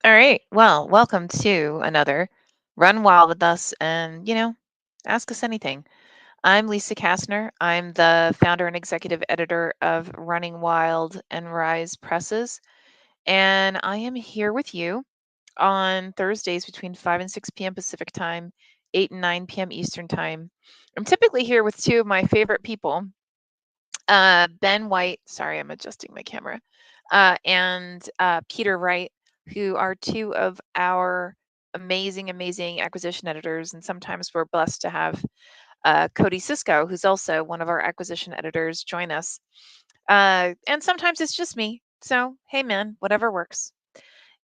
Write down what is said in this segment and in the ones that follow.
All right. Well, welcome to another Run Wild with us and, ask us anything. I'm Lisa Kastner. I'm the founder and executive editor of Running Wild and Rise Presses. And I am here with you on Thursdays between 5 and 6 p.m. Pacific time, 8 and 9 p.m. Eastern time. I'm typically here with two of my favorite people, Ben White. Sorry, I'm adjusting my camera. And Peter Wright, who are two of our amazing, amazing acquisition editors. And sometimes we're blessed to have Cody Cisco, who's also one of our acquisition editors, join us. And sometimes it's just me. So, hey, man, whatever works.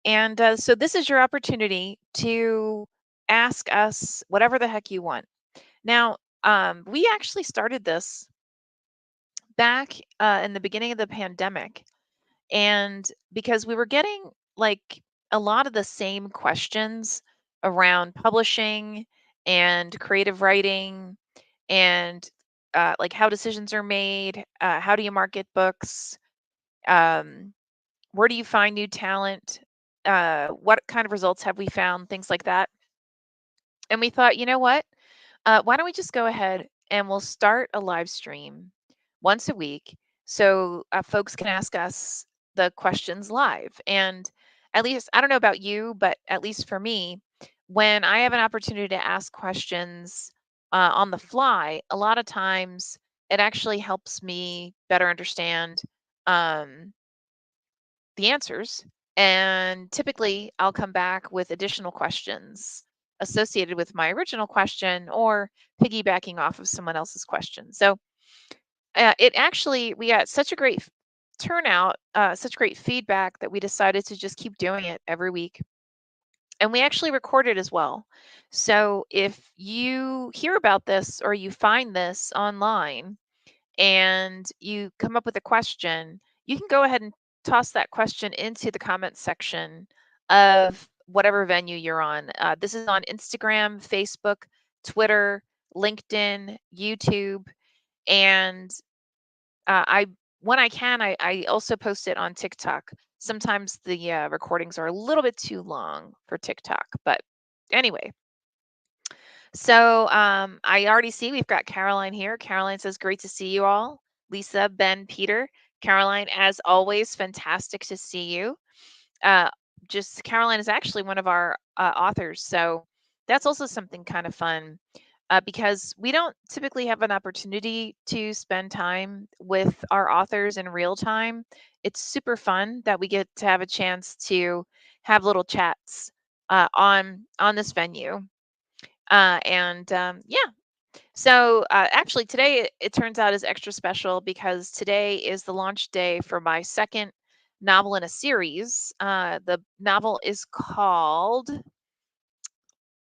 And so this is your opportunity to ask us whatever the heck you want. Now, we actually started this back in the beginning of the pandemic. And because we were getting like a lot of the same questions around publishing and creative writing and like how decisions are made, how do you market books, um, where do you find new talent, what kind of results have we found, things like that. And we thought, you know what? Why don't we just go ahead and we'll start a live stream once a week so folks can ask us the questions live. And at least, I don't know about you, but at least for me, when I have an opportunity to ask questions on the fly, a lot of times it actually helps me better understand um, the answers. And typically, I'll come back with additional questions associated with my original question or piggybacking off of someone else's question. So it actually, we got such a great turnout, such great feedback that we decided to just keep doing it every week. And we actually record it as well. So if you hear about this or you find this online, and you come up with a question, you can go ahead and toss that question into the comments section of whatever venue you're on. This is on Instagram, Facebook, Twitter, LinkedIn, YouTube, and I when I can, I also post it on TikTok. Sometimes the recordings are a little bit too long for TikTok, but anyway, so I already see we've got Caroline here. Caroline says, great to see you all. Lisa, Ben, Peter. Caroline, as always, fantastic to see you. Uh, just Caroline is actually one of our authors. So that's also something kind of fun because we don't typically have an opportunity to spend time with our authors in real time. It's super fun that we get to have a chance to have little chats on this venue. Yeah, so actually today it turns out is extra special because today is the launch day for my second novel in a series. The novel is called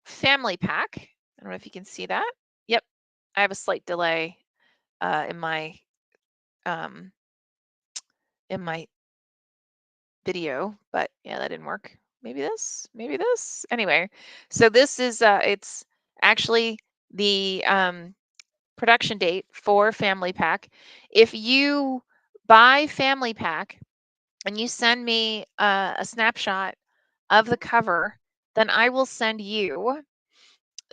Family Pack. I don't know if you can see that. Yep, I have a slight delay in um, my video, but yeah, that didn't work. Maybe this, maybe this. Anyway, so this is it's actually the production date for Family Pack. If you buy Family Pack and you send me a snapshot of the cover, then I will send you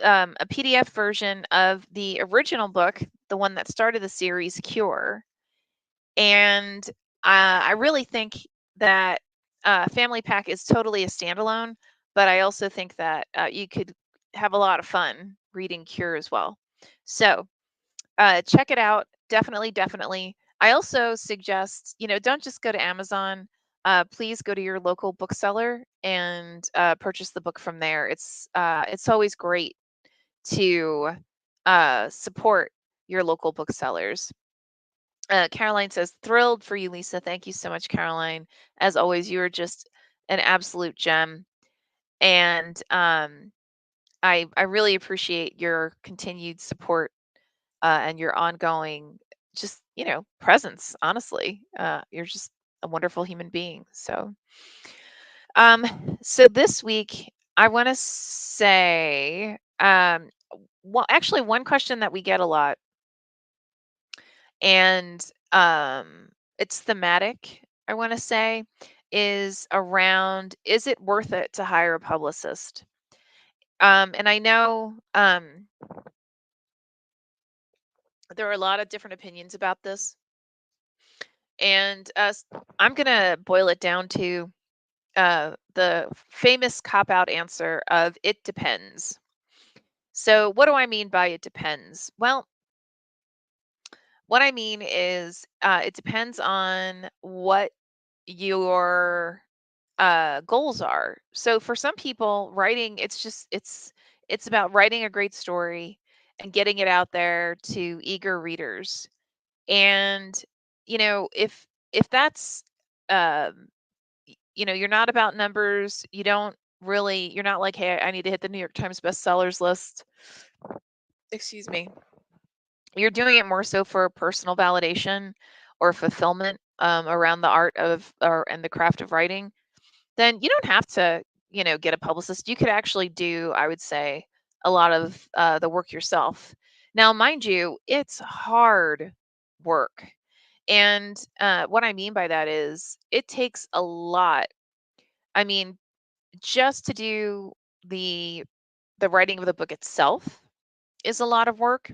a PDF version of the original book, the one that started the series, Cure. And I really think that Family Pack is totally a standalone, but I also think that you could have a lot of fun reading Cure as well. So check it out. Definitely, definitely. I also suggest, don't just go to Amazon. Please go to your local bookseller and purchase the book from there. It's always great to support your local booksellers. Caroline says, thrilled for you, Lisa. Thank you so much, Caroline. As always, you are just an absolute gem. And I really appreciate your continued support and your ongoing just presence. Honestly, you're just a wonderful human being. So this week I want to say well, actually, one question that we get a lot, and it's thematic, I want to say, is around, is it worth it to hire a publicist? And I know there are a lot of different opinions about this. And I'm going to boil it down to the famous cop out answer of it depends. So, what do I mean by it depends? Well, what I mean is it depends on what your goals are. So for some people, writing, it's about writing a great story and getting it out there to eager readers. And if that's you're not about numbers, you're not like, hey, I need to hit the New York Times bestsellers list. Excuse me. You're doing it more so for personal validation or fulfillment around the art of or and the craft of writing, then you don't have to, get a publicist. You could actually do, I would say, a lot of the work yourself. Now, mind you, it's hard work. And what I mean by that is it takes a lot. I mean, just to do the the writing of the book itself is a lot of work.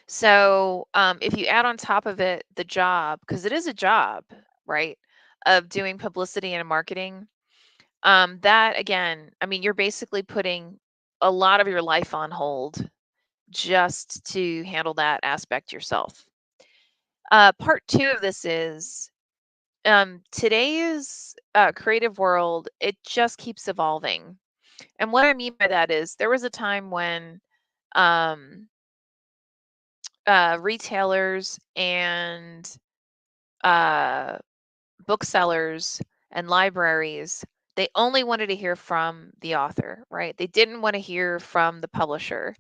So, if you add on top of it the job, because it is a job, right, of doing publicity and marketing, that again, I mean, you're basically putting a lot of your life on hold just to handle that aspect yourself. Part two of this is today's creative world, it just keeps evolving. And what I mean by that is there was a time when um, retailers and uh, booksellers and libraries, they only wanted to hear from the author, right? They didn't want to hear from the publisher.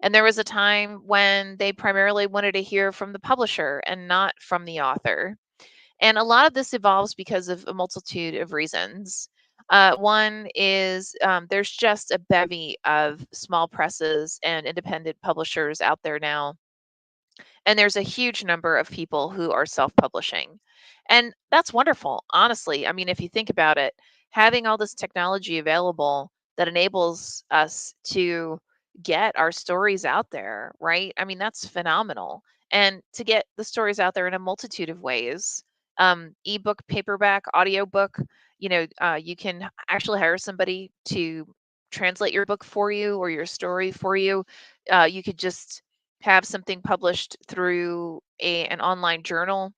And there was a time when they primarily wanted to hear from the publisher and not from the author. And a lot of this evolves because of a multitude of reasons. One is there's just a bevy of small presses and independent publishers out there now, and there's a huge number of people who are self-publishing. And that's wonderful, honestly. I mean, if you think about it, having all this technology available that enables us to get our stories out there, right? I mean, that's phenomenal. And to get the stories out there in a multitude of ways, ebook, paperback, audiobook, you can actually hire somebody to translate your book for you or your story for you. You could just have something published through an online journal.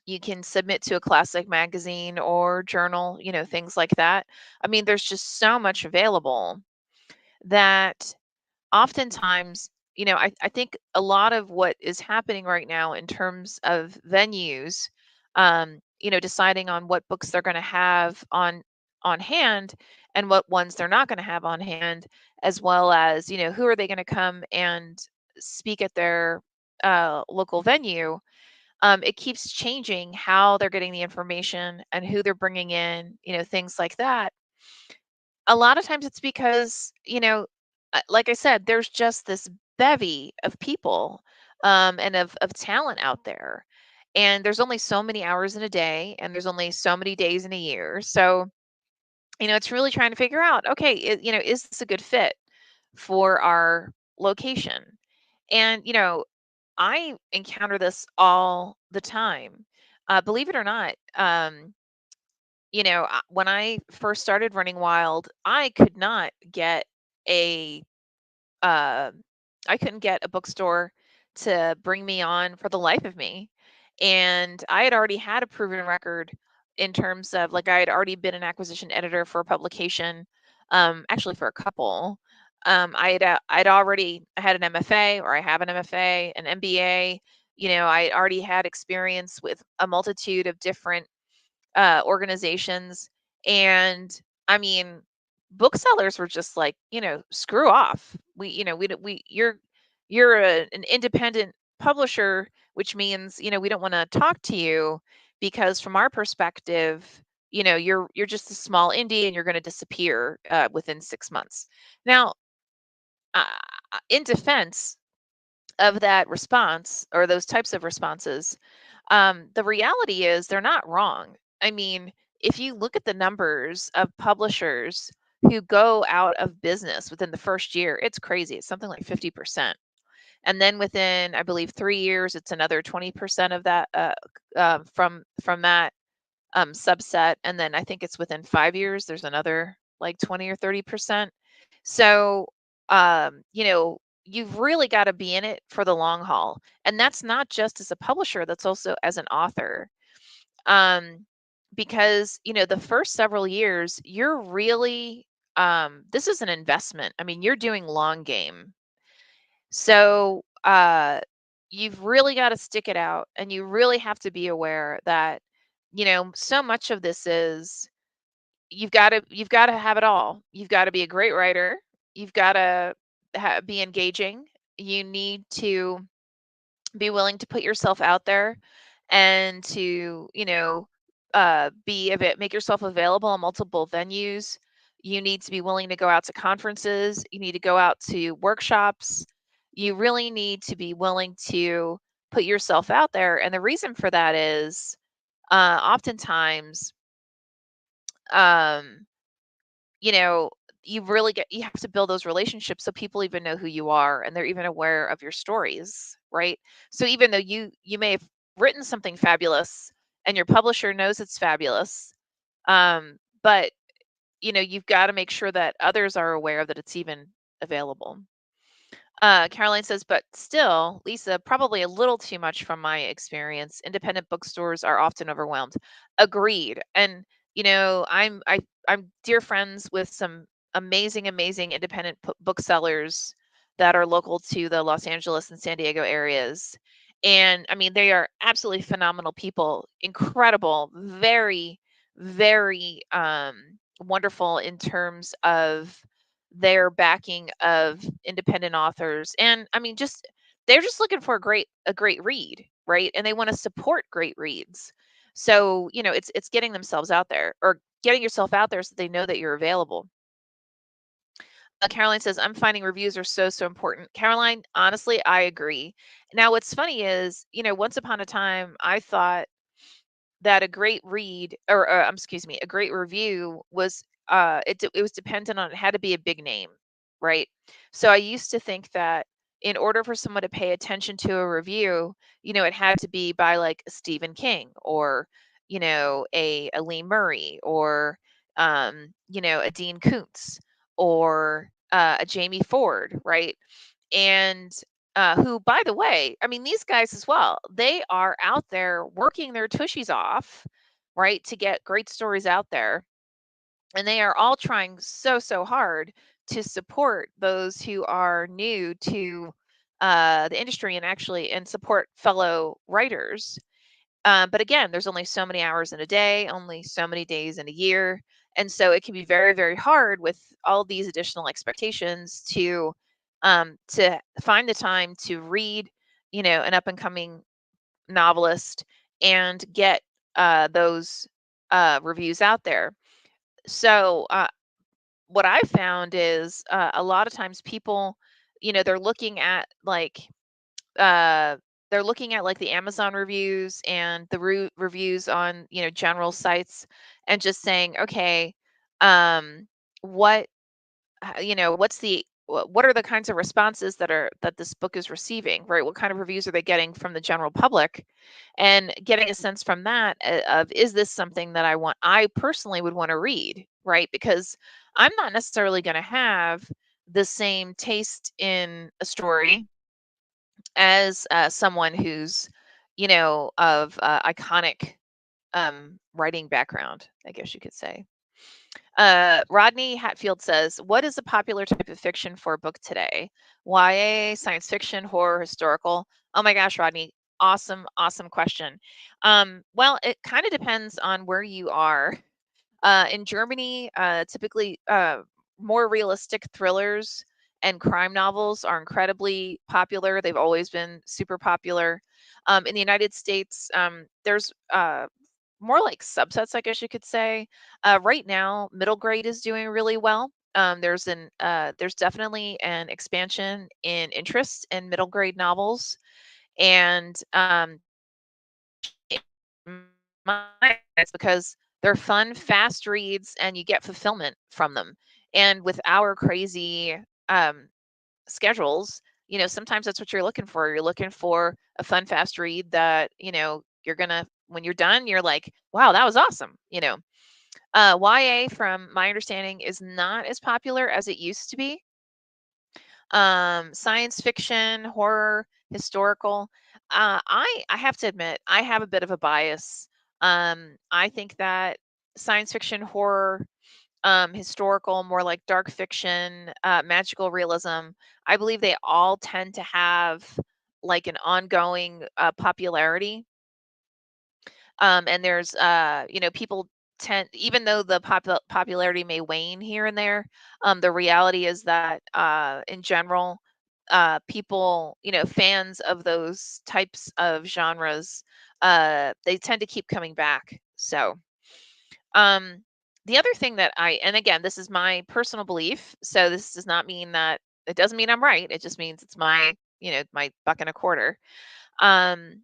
You can submit to a classic magazine or journal, things like that. I mean, there's just so much available that oftentimes, I think a lot of what is happening right now in terms of venues, deciding on what books they're going to have on hand and what ones they're not going to have on hand, as well as, who are they going to come and speak at their local venue. It keeps changing how they're getting the information and who they're bringing in, things like that. A lot of times it's because, like I said, there's just this bevy of people and of talent out there. And there's only so many hours in a day, and there's only so many days in a year. So, it's really trying to figure out, okay, is this a good fit for our location? And, I encounter this all the time. Believe it or not, when I first started running wild, a uh, I couldn't get a bookstore to bring me on for the life of me. And I had already had a proven record in terms of, like, I had already been an acquisition editor for a publication, actually for a couple. I had an MFA, or I have an MFA, an MBA. I already had experience with a multitude of different organizations. And I mean, booksellers were just like, screw off. You're an independent publisher, which means, we don't want to talk to you because from our perspective, you're just a small indie and you're going to disappear within 6 months. Now, uh, in defense of that response or those types of responses, the reality is they're not wrong. I mean, if you look at the numbers of publishers who go out of business within the first year, it's crazy. It's something like 50%. And then within, I believe, 3 years, it's another 20% of that from that subset. And then I think it's within 5 years, there's another like 20 or 30%. So, you've really got to be in it for the long haul. And that's not just as a publisher, that's also as an author. Um, because, the first several years, you're really, this is an investment. I mean, you're doing long game. So, you've really got to stick it out, and you really have to be aware that, so much of this is you've got to have it all. You've got to be a great writer. You've got to be engaging. You need to be willing to put yourself out there and to be a bit make yourself available in multiple venues. You need to be willing to go out to conferences. You need to go out to workshops. You really need to be willing to put yourself out there, and the reason for that is oftentimes um you know, you have to build those relationships so people even know who you are and they're even aware of your stories, right? So even though you may have written something fabulous and your publisher knows it's fabulous, but you've got to make sure that others are aware that it's even available. Caroline says, but still, Lisa, probably a little too much from my experience. Independent bookstores are often overwhelmed. Agreed. And I'm dear friends with some amazing, amazing independent booksellers that are local to the Los Angeles and San Diego areas. And I mean, they are absolutely phenomenal people, incredible, very, very wonderful in terms of their backing of independent authors. And I mean, just they're just looking for a great read, right? And they want to support great reads. So it's getting themselves out there, or getting yourself out there so they know that you're available. Caroline says, I'm finding reviews are so important. Caroline, honestly, I agree. Now what's funny is, once upon a time I thought that a great read, or excuse me, a great review was it was dependent on, it had to be a big name, right? So I used to think that in order for someone to pay attention to a review, it had to be by like a Stephen King, or a Lee Murray, or a Dean Koontz, or a Jamie Ford, right? And who, by the way, I mean, these guys as well, they are out there working their tushies off, right, to get great stories out there. And they are all trying so hard to support those who are new to the industry, and actually and support fellow writers. But again, there's only so many hours in a day, only so many days in a year. And so it can be very, very hard with all these additional expectations to find the time to read, an up and coming novelist, and get those reviews out there. So what I found is a lot of times people, they're looking at like uh they're looking at like the Amazon reviews and the reviews on, general sites, and just saying, okay, um what what are the kinds of responses that this book is receiving, right? What kind of reviews are they getting from the general public? And getting a sense from that, of, is this something that I personally would want to read, right? Because I'm not necessarily going to have the same taste in a story as someone who's, of iconic writing background, I guess you could say. Rodney Hatfield says, what is a popular type of fiction for a book today? YA, science fiction, horror, historical? Oh my gosh, Rodney, awesome, awesome question. Well, it kind of depends on where you are. In Germany, typically more realistic thrillers and crime novels are incredibly popular. They've always been super popular. In the United States, there's more like subsets, I guess you could say. Right now, middle grade is doing really well. There's definitely an expansion in interest in middle grade novels, and it's because they're fun, fast reads, and you get fulfillment from them. And with our crazy um, schedules, sometimes that's what you're looking for. You're looking for a fun, fast read that, you're gonna, when you're done, you're like, wow, that was awesome. YA, from my understanding, is not as popular as it used to be. Science fiction, horror, historical. I have to admit, I have a bit of a bias. I think that science fiction, horror, historical, more like dark fiction, magical realism, I believe they all tend to have like an ongoing popularity. And there's, people tend, even though the popularity may wane here and there, the reality is that in general, people, fans of those types of genres, they tend to keep coming back. So, um, the other thing that and again, this is my personal belief, so this does not mean that, it doesn't mean I'm right. It just means it's my, my buck and a quarter. Um,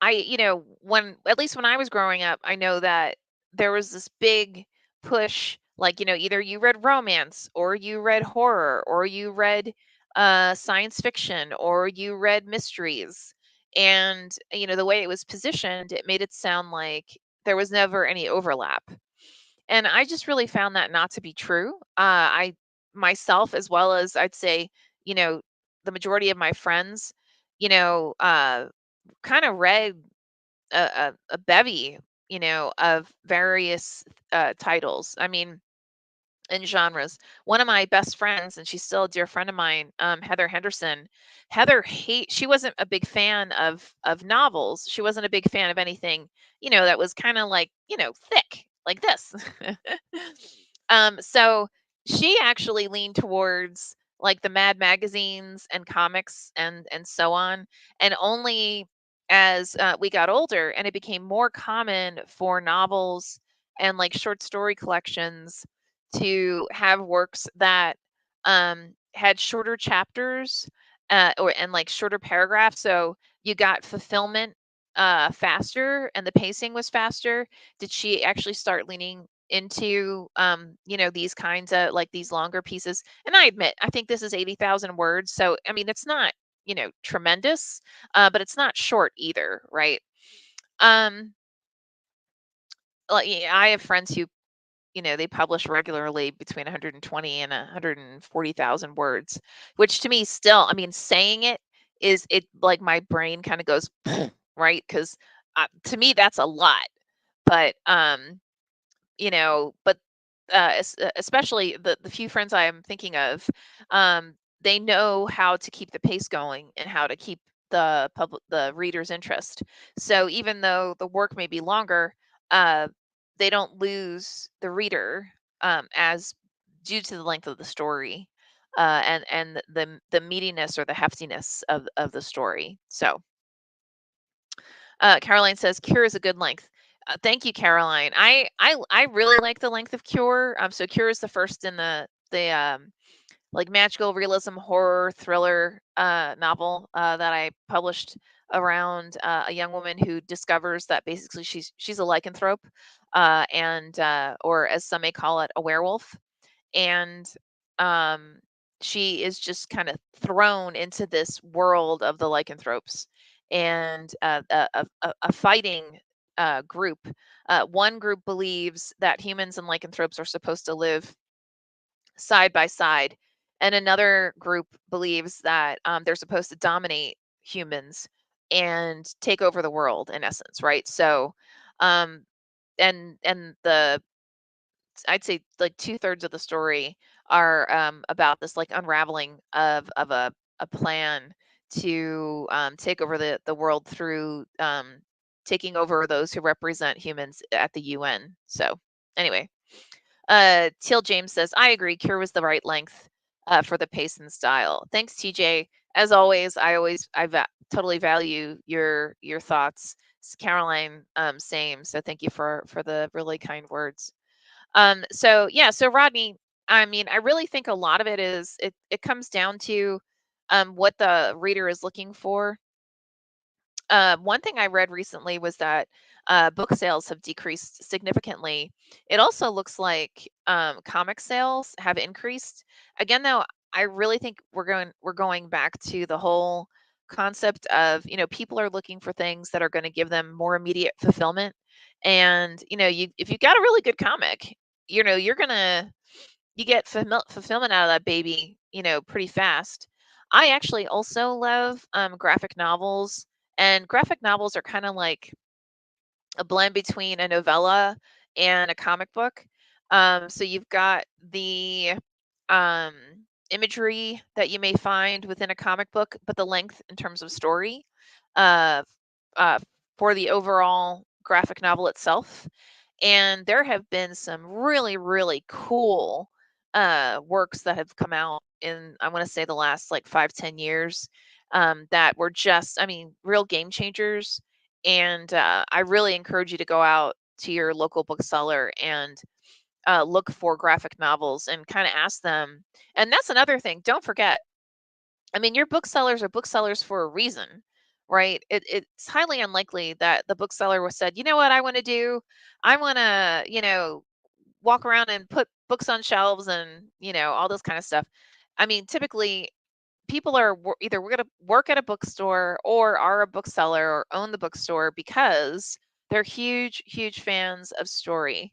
when, at least when I was growing up, I know that there was this big push, like, either you read romance or you read horror or you read science fiction or you read mysteries. And, the way it was positioned, it made it sound like there was never any overlap. And I just really found that not to be true. I myself, as well as I'd say, you know, the majority of my friends, kind of read a bevy, of various titles. I mean, and genres. One of my best friends, and she's still a dear friend of mine, Heather Henderson. She wasn't a big fan of novels. She wasn't a big fan of anything, that was kind of like, thick, like this. So she actually leaned towards like the Mad magazines and comics and so on. And only as we got older and it became more common for novels and like short story collections to have works that had shorter chapters, or and like shorter paragraphs, so you got fulfillment faster and the pacing was faster. Did she actually start leaning into these kinds of like these longer pieces? And I admit, I think this is 80,000 words, so I mean it's not tremendous, but it's not short either, right? um like, yeah, I have friends who, they publish regularly between 120 and 140,000 words, which to me still, I mean, saying it is, it like my brain kind of goes, right? Because to me, that's a lot. But, but especially the few friends I am thinking of, they know how to keep the pace going and how to keep the reader's interest. So even though the work may be longer, uh, they don't lose the reader, as due to the length of the story, and the meatiness or the heftiness of the story. So Caroline says Cure is a good length. Thank you, Caroline. I really like the length of Cure. So Cure is the first in the like magical realism horror thriller novel that I published around a young woman who discovers that basically she's a lycanthrope, and or as some may call it, a werewolf. And um, she is just kind of thrown into this world of the lycanthropes, and a fighting group. One group believes that humans and lycanthropes are supposed to live side by side, and another group believes that they're supposed to dominate humans and take over the world in essence, right? So, um, and the I'd say like two-thirds of the story are about this like unraveling of a plan to take over the world through taking over those who represent humans at the UN. So anyway, Teal James says, I agree. Cure was the right length for the pace and style. Thanks, TJ. As always, totally value your thoughts. Caroline, same. So thank you for the really kind words. So yeah, so Rodney, I mean, I really think a lot of it is it comes down to what the reader is looking for. One thing I read recently was that book sales have decreased significantly. It also looks like comic sales have increased. Again, though, I really think we're going back to the whole concept of, people are looking for things that are going to give them more immediate fulfillment. And you if you got a really good comic, you're gonna you get fulfillment out of that baby, pretty fast. I actually also love graphic novels, and graphic novels are kind of like a blend between a novella and a comic book. So you've got the um, imagery that you may find within a comic book, but the length in terms of story uh, uh, for the overall graphic novel itself. And there have been some really, really cool works that have come out in, I want to say, the last like 5, 10 years, that were just, I mean, real game changers. And I really encourage you to go out to your local bookseller and look for graphic novels and kind of ask them. And that's another thing. Don't forget, I mean, your booksellers are booksellers for a reason, right? It's highly unlikely that the bookseller was said, you know what I want to do? I want to, walk around and put books on shelves and, all this kind of stuff. I mean, typically people are either we're going to work at a bookstore or are a bookseller or own the bookstore because they're huge, huge fans of story.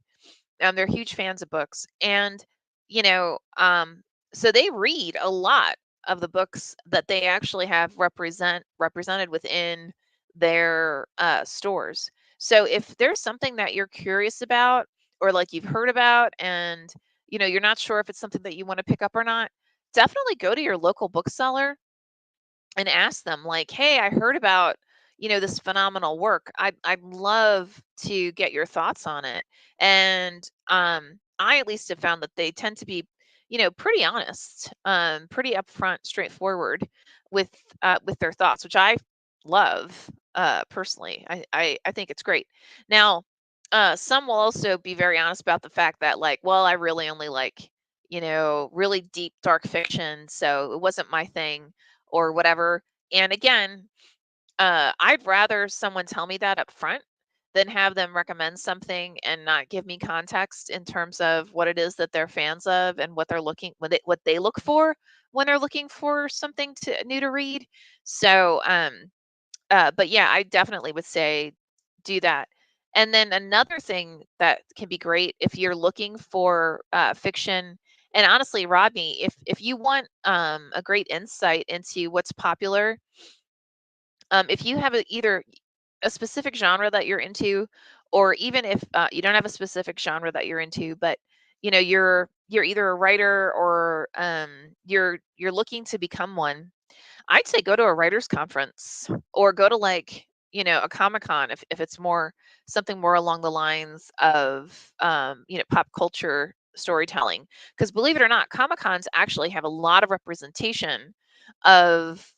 They're huge fans of books, and you know, um, so they read a lot of the books that they actually have represented within their stores. So if there's something that you're curious about, or like you've heard about, and you're not sure if it's something that you want to pick up or not, definitely go to your local bookseller and ask them like, "Hey, I heard about, this phenomenal work. I'd love to get your thoughts on it." And I at least have found that they tend to be, pretty honest, pretty upfront, straightforward with their thoughts, which I love personally. I think it's great. Now, some will also be very honest about the fact that, like, well, I really only like, really deep dark fiction, so it wasn't my thing or whatever. And again, I'd rather someone tell me that up front than have them recommend something and not give me context in terms of what it is that they're fans of and what they look for when they're looking for something new to read. So, but yeah, I definitely would say do that. And then another thing that can be great if you're looking for fiction, and honestly, Rodney, if you want a great insight into what's popular, if you have either a specific genre that you're into, or even if you don't have a specific genre that you're into, but you're either a writer or you're looking to become one, I'd say go to a writers conference or go to, like, a Comic-Con if it's more something more along the lines of pop culture storytelling. Because believe it or not, Comic-Cons actually have a lot of representation of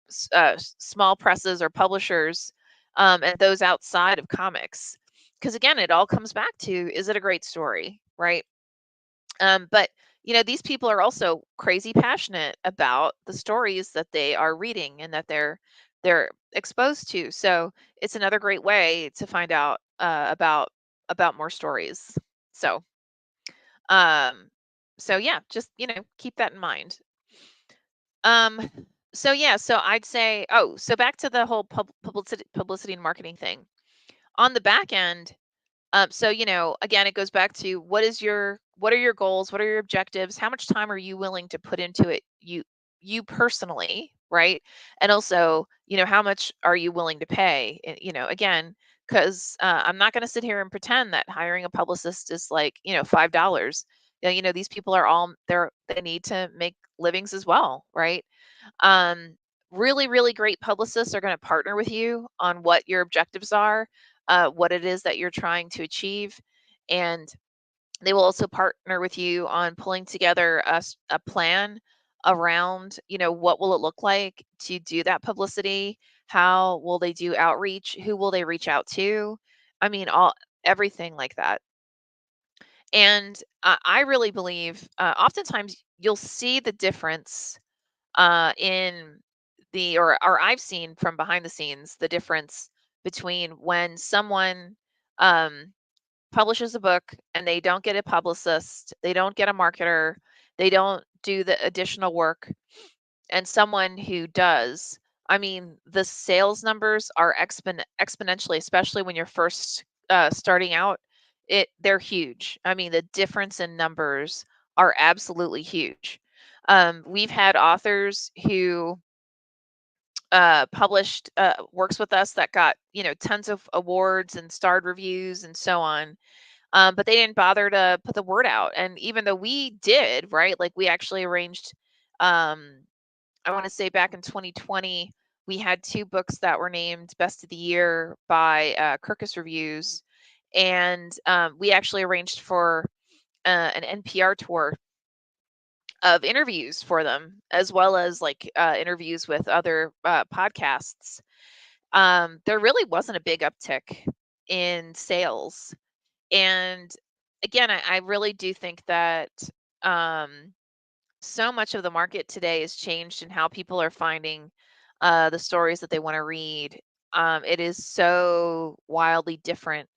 small presses or publishers, and those outside of comics. Because again, it all comes back to, is it a great story, right? But these people are also crazy passionate about the stories that they are reading and that they're exposed to. So it's another great way to find out about more stories. So um, so yeah, just keep that in mind. Um, so yeah, so I'd say, oh, so back to the whole publicity and marketing thing. On the back end, so again, it goes back to what are your goals, what are your objectives, how much time are you willing to put into it, you personally, right? And also, how much are you willing to pay? Again, because I'm not going to sit here and pretend that hiring a publicist is like $5. These people are all they need to make livings as well, right? um, Really, really great publicists are going to partner with you on what your objectives are, what it is that you're trying to achieve, and they will also partner with you on pulling together a plan around, what will it look like to do that publicity, how will they do outreach, who will they reach out to, I mean, all everything like that. And I really believe, oftentimes you'll see the difference in or I've seen from behind the scenes the difference between when someone um, publishes a book and they don't get a publicist, they don't get a marketer, they don't do the additional work, and someone who does. I mean, the sales numbers are exponentially, especially when you're first starting out. They're huge. I mean, the difference in numbers are absolutely huge. We've had authors who published works with us that got tons of awards and starred reviews and so on, but they didn't bother to put the word out. And even though we did, right, like we actually arranged, um, I want to say back in 2020, we had two books that were named Best of the Year by Kirkus Reviews, and we actually arranged for an NPR tour of interviews for them, as well as like interviews with other podcasts. There really wasn't a big uptick in sales. And again, I really do think that um, so much of the market today has changed in how people are finding the stories that they want to read. It is so wildly different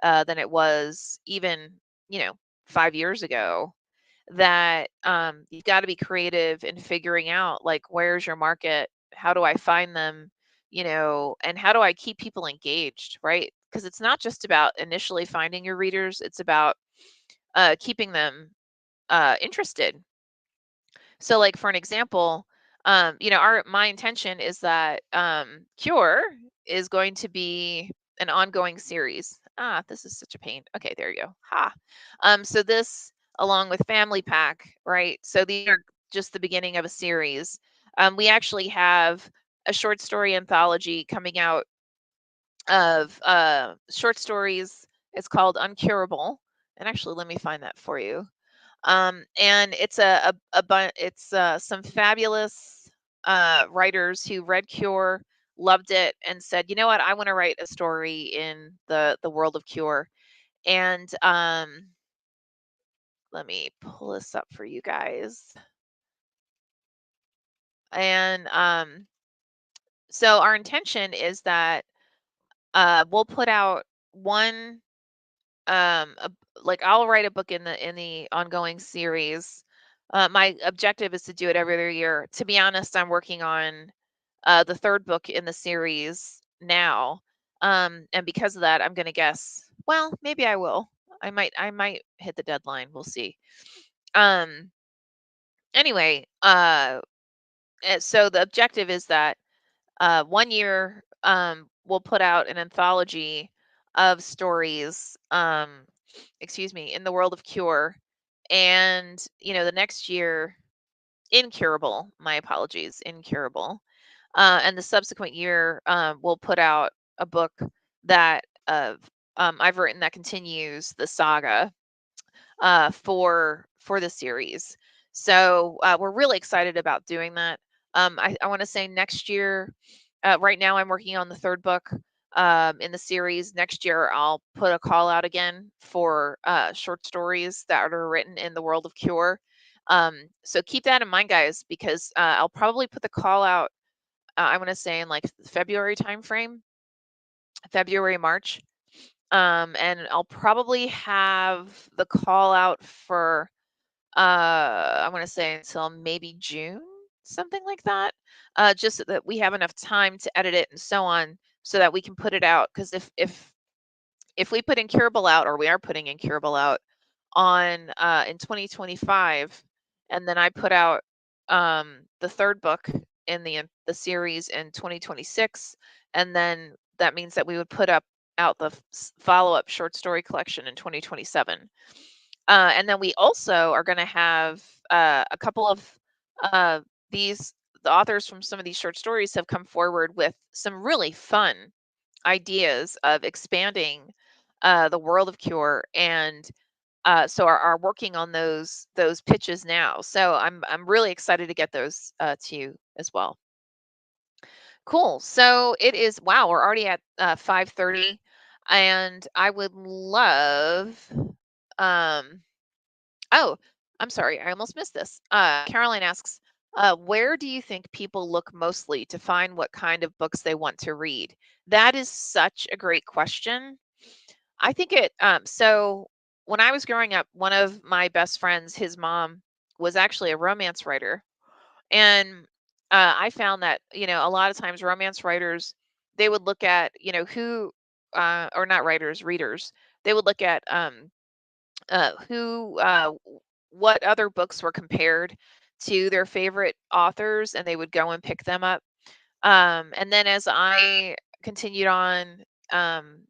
than it was even, you know, 5 years ago, that you've got to be creative in figuring out like where's your market, how do I find them, and how do I keep people engaged, right? Because it's not just about initially finding your readers, it's about keeping them interested. So, like for an example, our my intention is that Cure is going to be an ongoing series. Ah, this is such a pain. Okay, there you go. Ha. So this, along with Family Pack, right? So these are just the beginning of a series. We actually have a short story anthology coming out of short stories. It's called Uncurable. And actually, let me find that for you. And it's it's some fabulous writers who read Cure, loved it, and said, you know what, I want to write a story in the world of Cure. And let me pull this up for you guys. And so our intention is that we'll put out one a, like I'll write a book in the ongoing series. My objective is to do it every other year. To be honest, I'm working on the third book in the series now, and because of that, I'm going to guess. Well, maybe I will. I might hit the deadline. We'll see. Um. Anyway, so the objective is that 1 year we'll put out an anthology of stories. Excuse me, in the world of Cure, and the next year, Incurable. My apologies, Incurable. And the subsequent year, we'll put out a book that I've written that continues the saga for the series. So we're really excited about doing that. I want to say next year. Right now, I'm working on the third book in the series. Next year, I'll put a call out again for short stories that are written in the world of Cure. So keep that in mind, guys, because I'll probably put the call out. I want to say in like February timeframe, February, March, and I'll probably have the call out for I want to say until maybe June, something like that. Just so that we have enough time to edit it and so on, so that we can put it out. Because if we put Incurable out, or we are putting Incurable out on in 2025, and then I put out the third book in the series in 2026, and then that means that we would put up out the follow-up short story collection in 2027. And then we also are going to have a couple of uh, these the authors from some of these short stories have come forward with some really fun ideas of expanding the world of Cure, and so are working on those pitches now. So I'm really excited to get those to you as well. Cool. So it is, wow, we're already at 5:30, and I would love um oh, I'm sorry, I almost missed this. Caroline asks, Where do you think people look mostly to find what kind of books they want to read? That is such a great question. I think so when I was growing up, one of my best friends, his mom was actually a romance writer. And I found that, a lot of times romance writers, they would look at, or not writers, readers, they would look at what other books were compared to their favorite authors, and they would go and pick them up. And then as I continued on, um,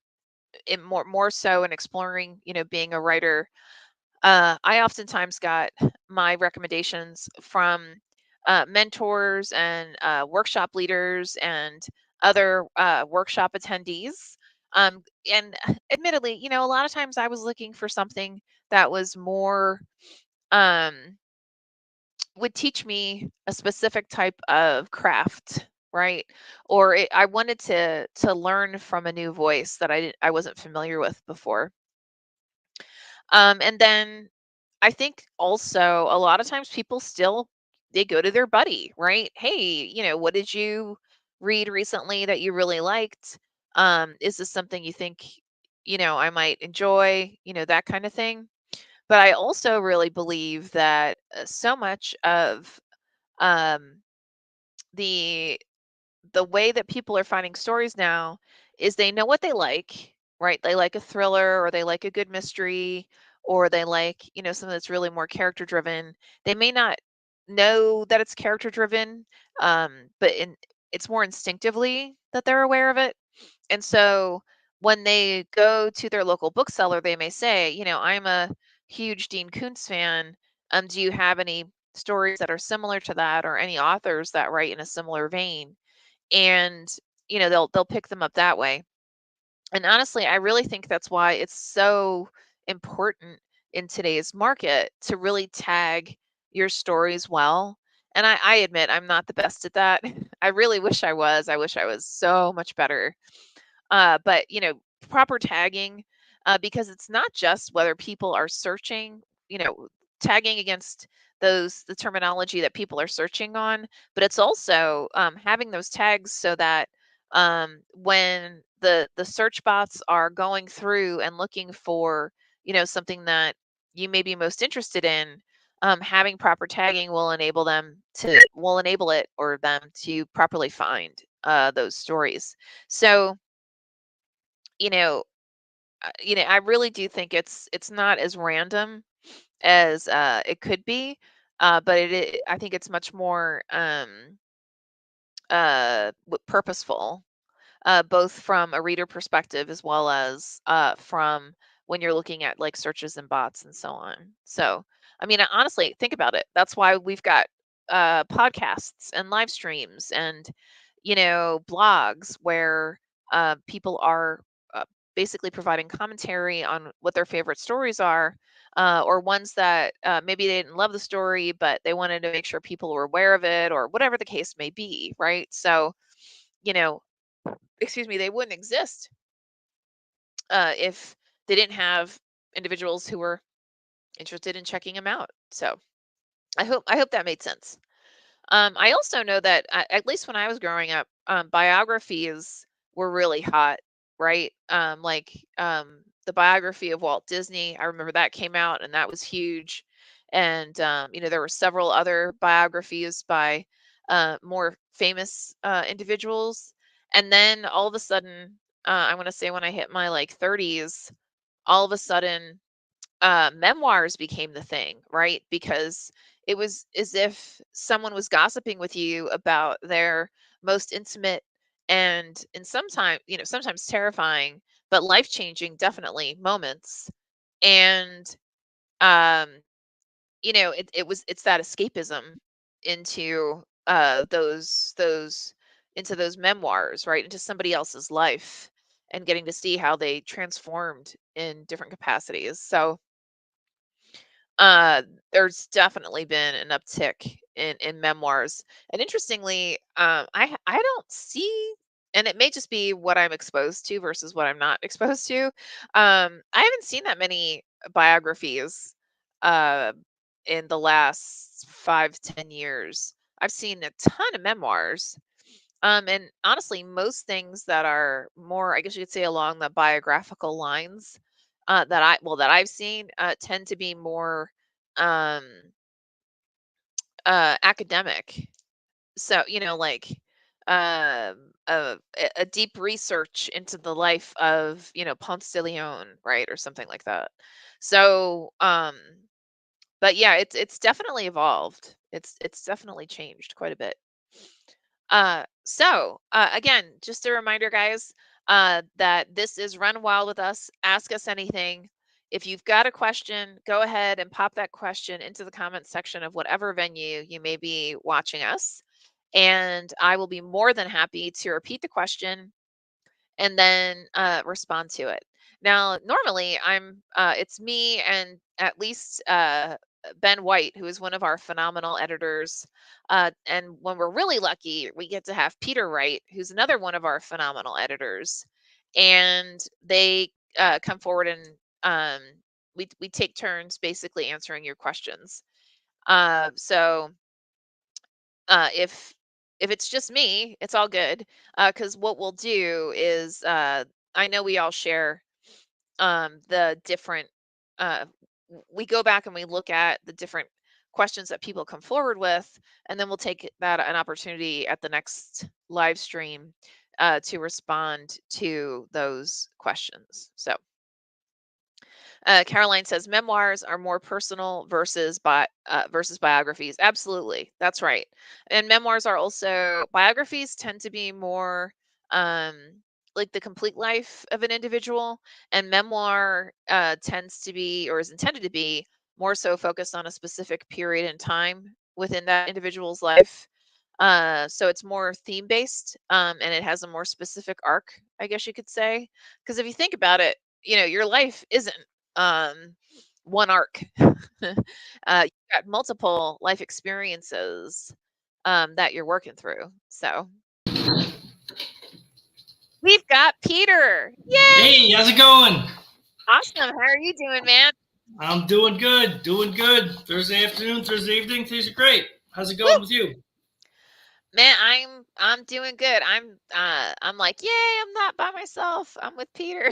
more so in exploring, being a writer, I oftentimes got my recommendations from mentors and workshop leaders and other workshop attendees. And admittedly, a lot of times I was looking for something that was more, um, would teach me a specific type of craft, right? Or I wanted to learn from a new voice that I wasn't familiar with before. And then I think also a lot of times people still they go to their buddy, right? Hey, what did you read recently that you really liked? Is this something you think, I might enjoy, that kind of thing. But I also really believe that so much of um, the the way that people are finding stories now is they know what they like, right? They like a thriller or they like a good mystery or they like, something that's really more character driven. They may not know that it's character driven, but it's more instinctively that they're aware of it. And so when they go to their local bookseller, they may say, I'm a huge Dean Koontz fan. Do you have any stories that are similar to that or any authors that write in a similar vein? And they'll pick them up that way. And honestly, I really think that's why it's so important in today's market to really tag your stories well. And I admit I'm not the best at that. I really wish I was. I wish I was so much better. But proper tagging, because it's not just whether people are searching, tagging against the terminology that people are searching on, but it's also having those tags so that when the search bots are going through and looking for, something that you may be most interested in, having proper tagging will enable it or them to properly find those stories. So you know, I really do think it's not as random as it could be, but I think it's much more purposeful, both from a reader perspective as well as from when you're looking at like searches and bots and so on. So, I mean, honestly, think about it. That's why we've got podcasts and live streams and, blogs where people are uh, basically providing commentary on what their favorite stories are. Or ones that maybe they didn't love the story, but they wanted to make sure people were aware of it, or whatever the case may be, right? So, you know, excuse me, they wouldn't exist if they didn't have individuals who were interested in checking them out. So I hope that made sense. I also know that at least when I was growing up, biographies were really hot, right? The biography of Walt Disney. I remember that came out, and that was huge. And there were several other biographies by more famous individuals. And then all of a sudden, I want to say when I hit my like 30s, all of a sudden memoirs became the thing, right? Because it was as if someone was gossiping with you about their most intimate and sometimes terrifying, but life-changing definitely moments. And um, it's that escapism into those memoirs, right? Into somebody else's life and getting to see how they transformed in different capacities. So uh, there's definitely been an uptick in memoirs, and interestingly, I don't see, and it may just be what I'm exposed to versus what I'm not exposed to. I haven't seen that many biographies uh, in the last 5-10 years. I've seen a ton of memoirs. And honestly, most things that are more, I guess you could say, along the biographical lines, that I've seen, tend to be more um, academic. So, like a deep research into the life of, Ponce de Leon, right, or something like that. So, but yeah, it's definitely evolved. It's definitely changed quite a bit. Again, just a reminder, guys, that this is Run Wild with Us. Ask us anything. If you've got a question, go ahead and pop that question into the comments section of whatever venue you may be watching us. And I will be more than happy to repeat the question and then respond to it. Now, normally it's me and at least Ben White, who is one of our phenomenal editors. And when we're really lucky, we get to have Peter Wright, who's another one of our phenomenal editors. And they come forward and we take turns basically answering your questions. So if it's just me, it's all good. Because what we'll do is, I know we all share the different. We go back and we look at the different questions that people come forward with, and then we'll take that an opportunity at the next live stream to respond to those questions. So. Caroline says memoirs are more personal versus biographies. Absolutely, that's right. And memoirs are also biographies tend to be more um, like the complete life of an individual, and memoir tends to be or is intended to be more so focused on a specific period in time within that individual's life. So it's more theme based, and it has a more specific arc, I guess you could say. Because if you think about it, your life isn't um, one arc. You've got multiple life experiences that you're working through. So we've got Peter. Yay! Hey, how's it going? Awesome. How are you doing, man? I'm doing good, doing good. Thursday afternoon, Thursday evening, things are great. How's it Woo! going with you? Man, I'm doing good. I'm like, yay, I'm not by myself. I'm with Peter.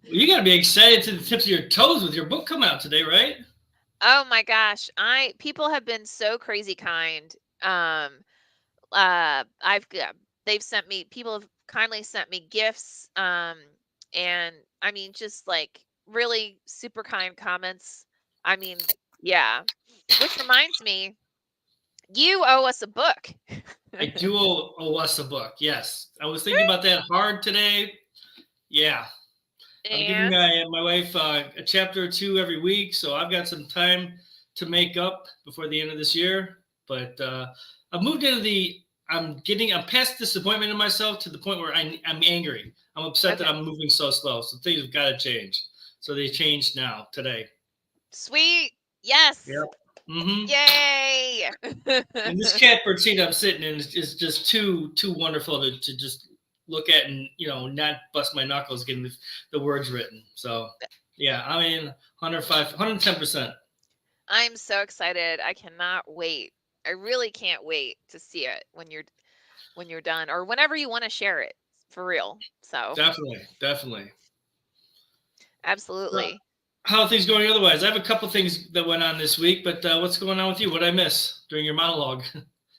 Well, you got to be excited to the tips of your toes with your book coming out today, right? Oh my gosh. I People have been so crazy kind. Um I've got they've sent me people have kindly sent me gifts, and I mean just like really super kind comments. I mean, yeah. Which reminds me, you owe us a book. I do owe us a book. Yes, I was thinking about that hard today. Yeah, I'm giving And my wife a chapter or two every week, so I've got some time to make up before the end of this year. But I've moved into the. I'm past disappointment in myself to the point where I'm angry. I'm upset that okay. I'm moving so slow. So things have got to change. So they changed now today. Sweet. Yes. Yep. Mm-hmm. Yay. And this catbird seat I'm sitting in is just too wonderful to just look at and not bust my knuckles getting the words written. So yeah, I mean 105, 110%. I'm so excited. I cannot wait. I really can't wait to see it when you're done or whenever you want to share it for real. So, Definitely, definitely. So, absolutely. how are things going otherwise? I have a couple things that went on this week, but what's going on with you? What did I miss during your monologue?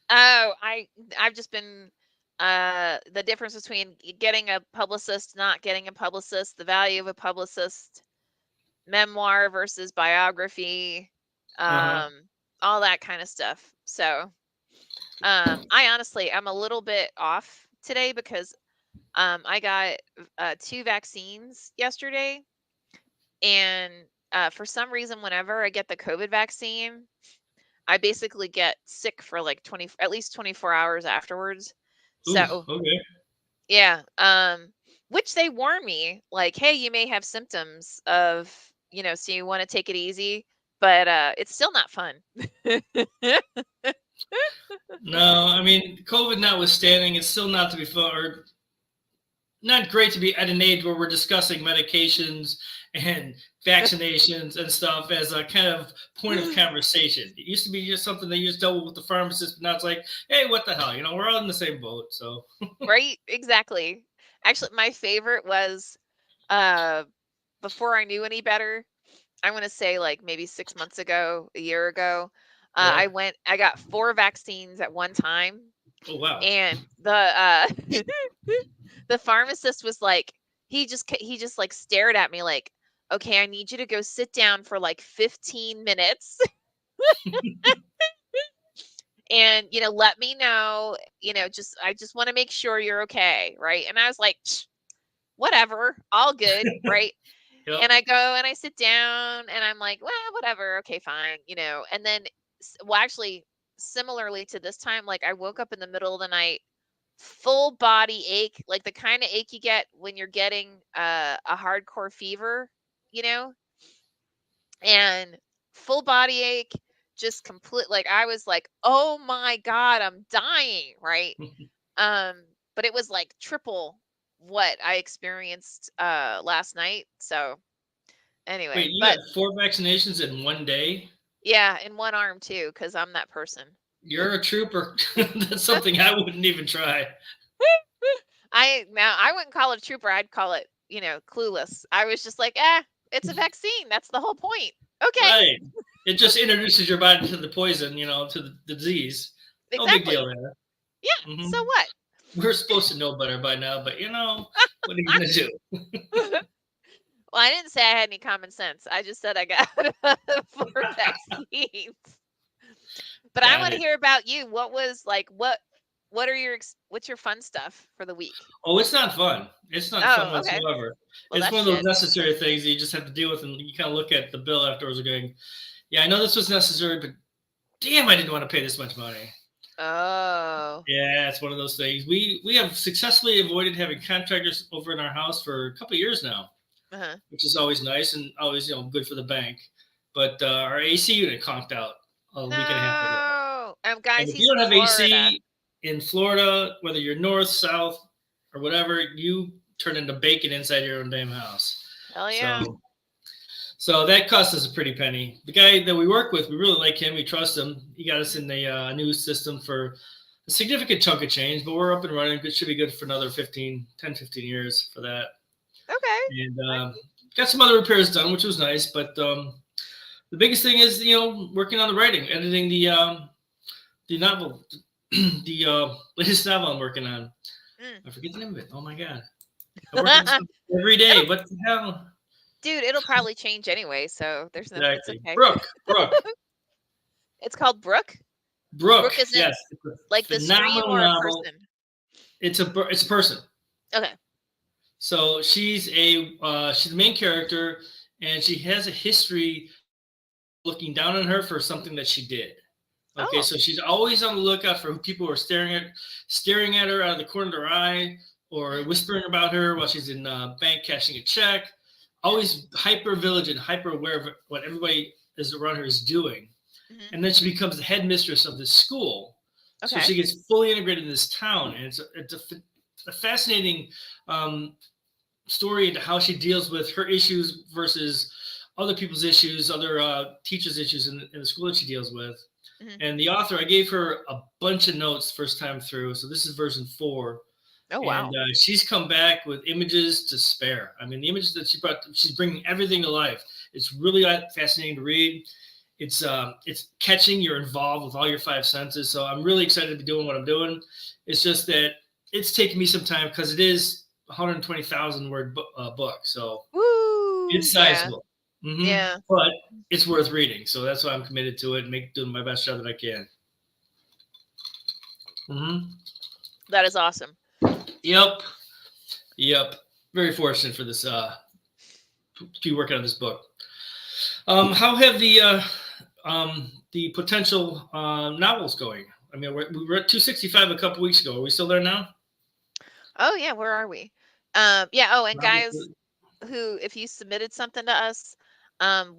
Oh, I've just been the difference between getting a publicist, not getting a publicist, the value of a publicist, memoir versus biography, Uh-huh. um, all that kind of stuff. So, I honestly I'm a little bit off today because I got two vaccines yesterday, and for some reason, whenever I get the COVID vaccine, I basically get sick for like at least 24 hours afterwards. Ooh, So, okay. yeah, which they warn me like, "Hey, you may have symptoms of, so you want to take it easy." But it's still not fun. No, I mean, COVID notwithstanding, it's still not to be fun or not great to be at an age where we're discussing medications and vaccinations and stuff as a kind of point of conversation. It used to be just something that you just dealt with the pharmacist, but now it's like, hey, what the hell? We're all in the same boat. So Right? Exactly. Actually, my favorite was uh before I knew any better. I want to say like maybe 6 months ago, a year ago. yeah. I got 4 vaccines at one time, Oh wow. and the pharmacist was like, he just like stared at me like, okay, I need you to go sit down for like 15 minutes and let me know, I just want to make sure you're okay, right? And I was like, whatever, all good, right? Yep. And I go and I sit down and I'm like, well, whatever, okay, fine, and then well, actually, similarly to this time, like I woke up in the middle of the night, full body ache, like the kind of ache you get when you're getting a hardcore fever, you know, and full body ache, just complete, like I was like, oh my God, I'm dying, right? But it was like triple what I experienced last night. So Wait, anyway, you but got 4 vaccinations in one day? yeah, in one arm too, because I'm that person. You're a trooper. That's something I wouldn't even try. I wouldn't call it a trooper, I'd call it, clueless. I was just like, it's a vaccine. That's the whole point. Okay. Right. It just introduces your body to the poison, to the disease. No big deal Exactly. there. Yeah. Hmm. So what? We're supposed to know better by now, but what are you gonna do? Well, I didn't say I had any common sense. I just said I got 4 vaccines. But I Got want to it. hear about you. What was like what are what's your fun stuff for the week? Oh, it's not fun. It's not fun Oh, okay. whatsoever. Well, It's that's one of those shit. necessary things that you just have to deal with, and you kind of look at the bill afterwards and going, "Yeah, I know this was necessary, but damn, I didn't want to pay this much money." Oh. Yeah, it's one of those things. We have successfully avoided having contractors over in our house for a couple of years now, Uh-huh. which is always nice and always good for the bank. But our AC unit conked out a week and a half ago. No. And Guys, if you he's in don't have Florida. AC in Florida, whether you're north, south, or whatever, you turn into bacon inside your own damn house. Hell yeah. So that cost us a pretty penny. The guy that we work with, we really like him. We trust him. He got us in the new system for a significant chunk of change, but we're up and running. It should be good for another 15 years for that. Okay. And got some other repairs done, which was nice. But the biggest thing is, working on the writing, editing the novel, the latest novel I'm working on. I forget the name of it. Oh my god, I work on this every day. It'll, What the hell? dude, it'll probably change anyway, so there's no it's Exactly. okay. Brooke. It's called Brooke. Brooke. Brooke isn't Yes, it's a like the stream phenomenal or a novel. person. It's a person. Okay. So she's she's the main character, and she has a history looking down on her for something that she did. Okay, Oh. so she's always on the lookout for people who are staring at her out of the corner of their eye, or whispering about her while she's in bank cashing a check. Always hyper vigilant, hyper aware of what everybody is around her is doing. Mm-hmm. And then she becomes the headmistress of this school. Okay. So she gets fully integrated in this town, and it's a fascinating story into how she deals with her issues versus other people's issues, other teachers' issues in the school that she deals with. Mm-hmm. And the author, I gave her a bunch of notes first time through. So this is version 4. Oh, wow. And she's come back with images to spare. I mean, the images that she brought, she's bringing everything to life. It's really fascinating to read. It's catching. You're involved with all your 5 senses. So I'm really excited to be doing what I'm doing. It's just that it's taken me some time because it is 120,000 word book. So Woo! it's sizable. Yeah. Mm-hmm. Yeah. But it's worth reading. So that's why I'm committed to it and doing my best job that I can. Mm-hmm. That is awesome. Yep. Very fortunate for this to be working on this book. How have the potential novels going? I mean, we were at 265 a couple weeks ago. Are we still there now? Oh yeah, where are we? Yeah. Oh, and guys, who if you submitted something to us,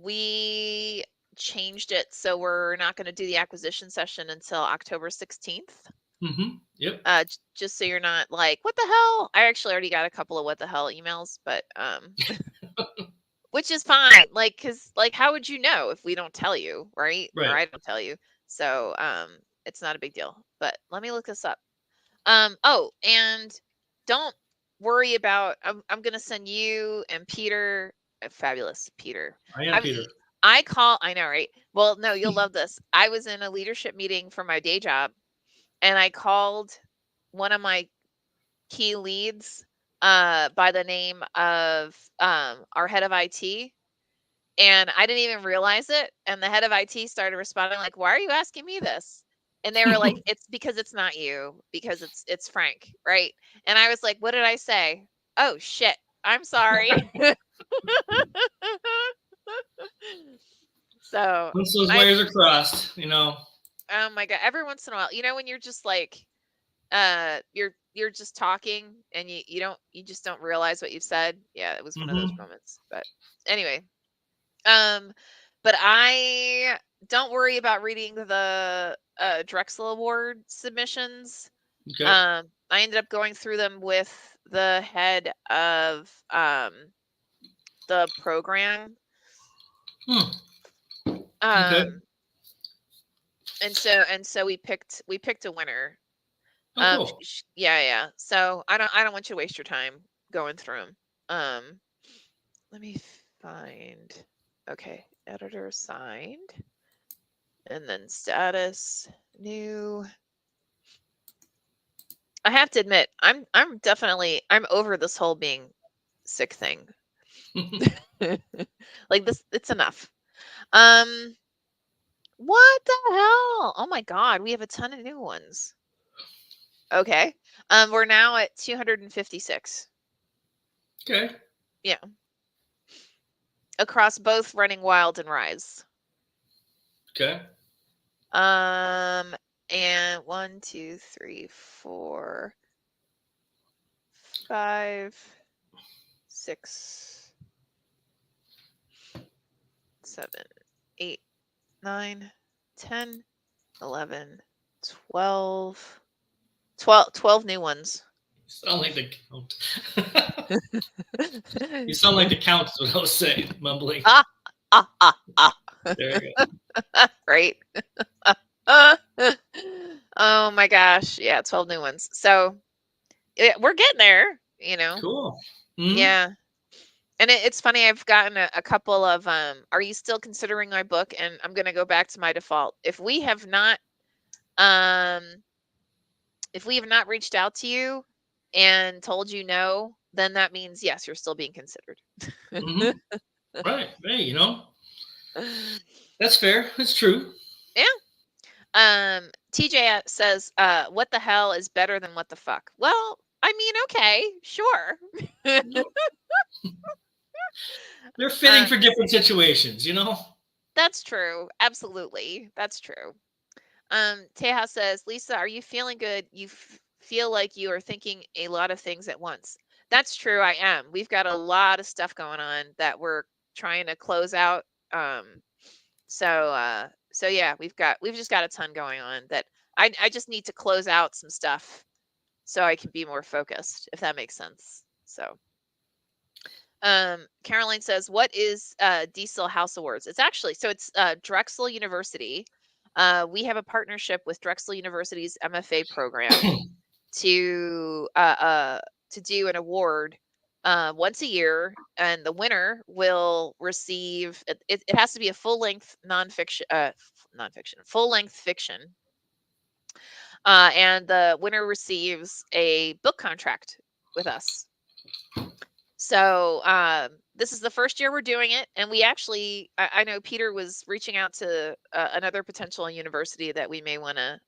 we changed it, so we're not going to do the acquisition session until October 16th. Mm-hmm. Yep. Just so you're not like, what the hell? I actually already got a couple of what the hell emails, but which is fine. Like, cause like, how would you know if we don't tell you, right? Or Right. I don't tell you. So, it's not a big deal. But let me look this up. Oh, and don't worry about. I'm gonna send you and Peter, fabulous Peter. I am I Peter. I call. I know, right? Well, no, you'll love this. I was in a leadership meeting for my day job, and I called one of my key leads by the name of our head of IT, and I didn't even realize it. And the head of IT started responding like, "Why are you asking me this?" And they were like, "It's because it's not you, because it's Frank, right?" And I was like, "What did I say? Oh shit, I'm sorry." So Once those I, wires are crossed, you know. oh my god, every once in a while, when you're just like, you're just talking and you just don't realize what you've said. Yeah, it was one of those Hmm. moments. But anyway, um, but I don't worry about reading the Drexel Award submissions. Okay. I ended up going through them with the head of the program. Hmm. Okay. Um, and so we picked a winner. Oh, cool. Yeah, yeah. So I don't want you to waste your time going through them. Let me find. Okay, editor signed, and then status new. I have to admit, I'm definitely I'm over this whole being sick thing. Like this, it's enough. Um, what the hell? Oh my god, we have a ton of new ones. Okay. We're now at 256. Okay. Yeah. Across both Running Wild and Rise. Okay. Um, and 1, 2, 3, 4, 5, 6, 7, 8, 9, 10, 11, 12, 12 new ones. You sound like the count. You sound like the count is what I was saying, mumbling. Ah, ah, ah, ah. There you go. Right. Oh my gosh. Yeah, 12 new ones. So we're getting there, Cool. Hmm. Yeah. And it's funny, I've gotten a couple of, are you still considering my book? And I'm going to go back to my default. Um, if we have not reached out to you and told you no, then that means, yes, you're still being considered. Hmm. Right. Hey, that's fair. That's true. Yeah. TJ says, what the hell is better than what the fuck? Well, I mean, okay, sure. They're fitting for different situations, That's true. Absolutely. That's true. Teja says, Lisa, are you feeling good? You feel like you are thinking a lot of things at once. That's true. I am. We've got a lot of stuff going on that we're trying to close out. So yeah, we've just got a ton going on that I just need to close out some stuff so I can be more focused, if that makes sense. So Caroline says, what is Diesel House Awards? It's Drexel University. We have a partnership with Drexel University's MFA program to do an award once a year, and the winner will receive it has to be a full-length full-length fiction, and the winner receives a book contract with us. So this is the first year we're doing it, and we actually, I know Peter was reaching out to another potential university that we may want to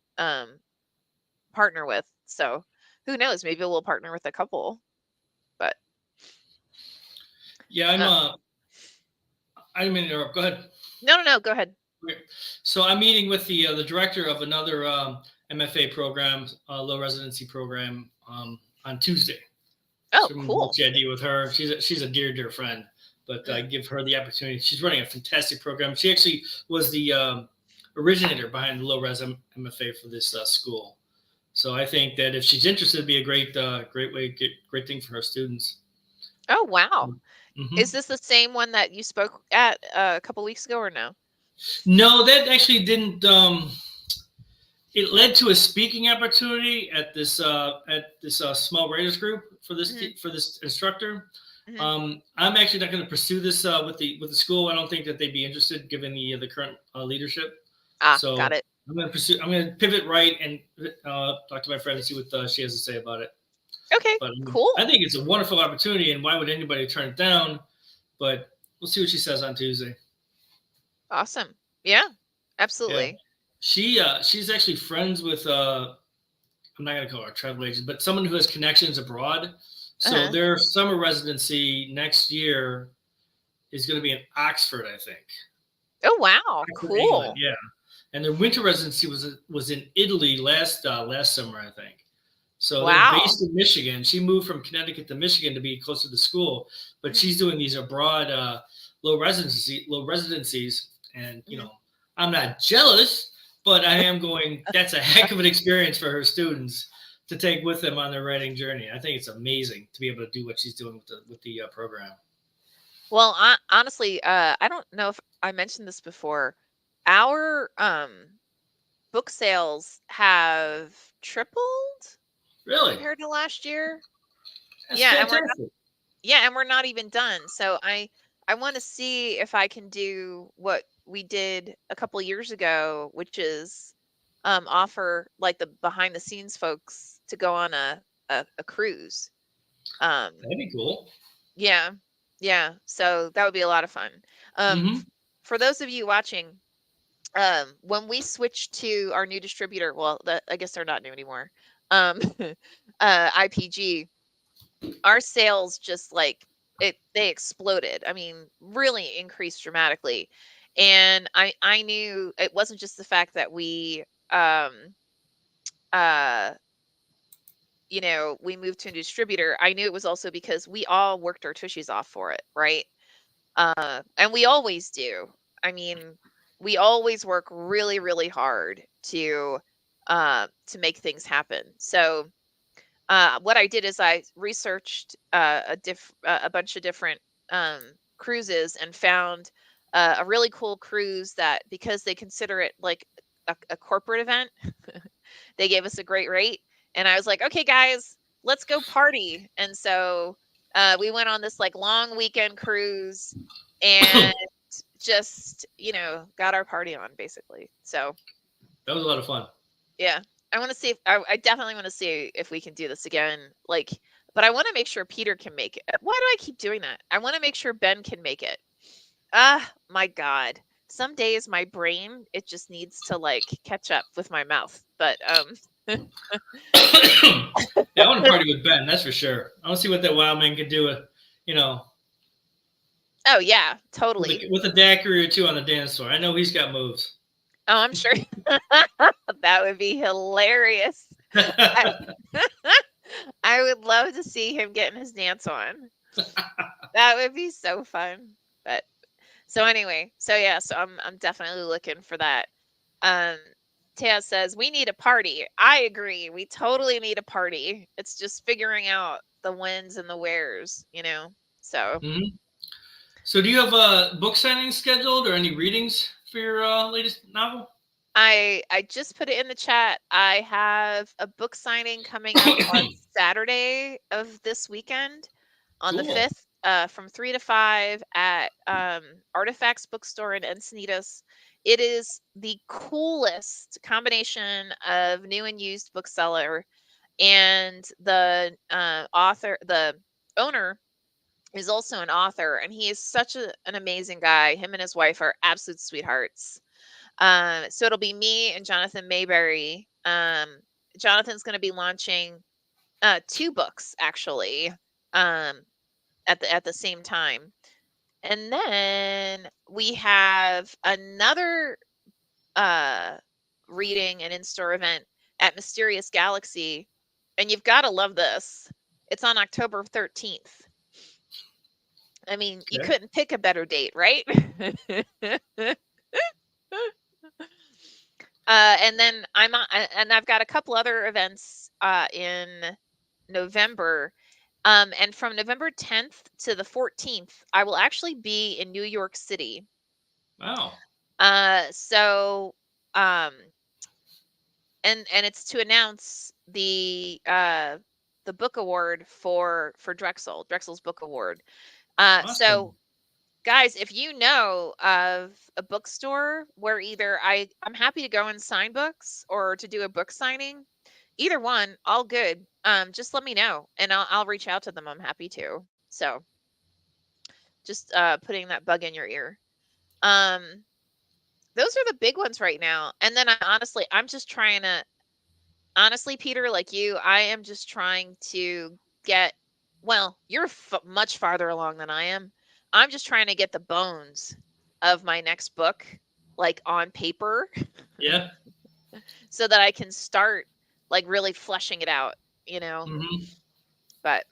partner with. So who knows? Maybe we'll partner with a couple. But Yeah, I didn't mean to interrupt. Go ahead. no, go ahead. Okay. So I'm meeting with the director of another MFA program, low residency program, on Tuesday. Oh, So I'm cool. watch the idea with her. She's a dear friend, but I give her the opportunity. She's running a fantastic program. She actually was the originator behind the low res MFA for this school. So I think that if she's interested, it'd be a great way, great thing for her students. Oh, wow. Is this the same one that you spoke at a couple weeks ago, or no? No, that actually didn't. It led to a speaking opportunity at this small writers group for this Hmm. for this instructor. Hmm. I'm actually not going to pursue this with the school. I don't think that they'd be interested given the current leadership. Ah, So got it. I'm going to pursue. I'm going to pivot right and talk to my friend and see what she has to say about it. Okay, But I cool. think it's a wonderful opportunity, and why would anybody turn it down? But we'll see what she says on Tuesday. Awesome. Yeah, Yeah, absolutely. she's actually friends with I'm not going to call her a travel agent, but someone who has connections abroad. So Uh-huh. their summer residency next year is going to be in Oxford, I think. Oh, wow. Oxford, England, Cool. yeah. And their winter residency was in Italy last summer, I think. So they're Wow. based in Michigan. She moved from Connecticut to Michigan to be closer to school, but Mhm, she's doing these abroad low residencies, and mhm. I'm not jealous, but I am going. That's a heck of an experience for her students to take with them on their writing journey. I think it's amazing to be able to do what she's doing with the program. Well, honestly, I don't know if I mentioned this before. Our book sales have tripled Really, compared to last year. that's Yeah, and we're not, fantastic. yeah, and we're not even done. So I want to see if I can do what we did a couple years ago, which is offer like the behind the scenes folks to go on a cruise. Um, That'd be cool. yeah, yeah. So that would be a lot of fun. Mm-hmm. For those of you watching, when we switched to our new distributor, well, I guess they're not new anymore. Um, IPG, our sales just like they exploded. I mean, really increased dramatically. And I knew it wasn't just the fact that we uh we moved to a distributor. I knew it was also because we all worked our tushies off for it, right? And we always do. I mean, we always work really, really hard to make things happen. So what I did is I researched a bunch of different um, cruises and found a really cool cruise that, because they consider it like a corporate event, they gave us a great rate. And I was like, okay, guys, let's go party. And so we went on this like long weekend cruise and just, got our party on basically. So That was a lot of fun. yeah, I want to see if I definitely want to see if we can do this again. Like, but I want to make sure Peter can make it. Why do I keep doing that? I want to make sure Ben can make it. Ah, my God. Some days my brain, it just needs to like catch up with my mouth. But Yeah, I want to party with Ben. That's for sure. I want to see what that wild man can do. You know, oh yeah, with totally. a daiquiri or two on the dance floor. I know he's got moves. Oh, I'm sure that would be hilarious. I, I would love to see him getting his dance on. That would be so fun. But so anyway, so yeah, so I'm definitely looking for that. Um Taz says we need a party. I agree. We totally need a party. It's just figuring out the whens and the wheres. So Mhm. So, do you have book signings scheduled or any readings for your latest novel? I just put it in the chat. I have a book signing coming up on Saturday of this weekend on the Cool. 5th, from 3 to 5 at Artifacts Bookstore in Encinitas. It is the coolest combination of new and used bookseller, and the owner is also an author, and he is such an amazing guy. Him and his wife are absolute sweethearts. So it'll be me and Jonathan Mayberry. Jonathan's going to be launching two books actually, um, at the same time, and then we have another uh, reading and in-store event at Mysterious Galaxy, and you've got to love this. It's on October 13th. I mean, you Okay. couldn't pick a better date, right? And then and I've got a couple other events in November. And from November 10th to the 14th, I will actually be in New York City. Wow. So, um, and it's to announce the book award for Drexel's book award. So Awesome. guys, if you know of a bookstore where either I'm happy to go and sign books or to do a book signing, either one, all good. Just let me know and I'll reach out to them. I'm happy to. So just putting that bug in your ear. Um, those are the big ones right now. And then I'm just trying to honestly, Peter, like you, I am just trying to get, well, you're much farther along than I am. I'm just trying to get the bones of my next book like on paper Yeah. so that I can start like really fleshing it out, you know. Hmm. But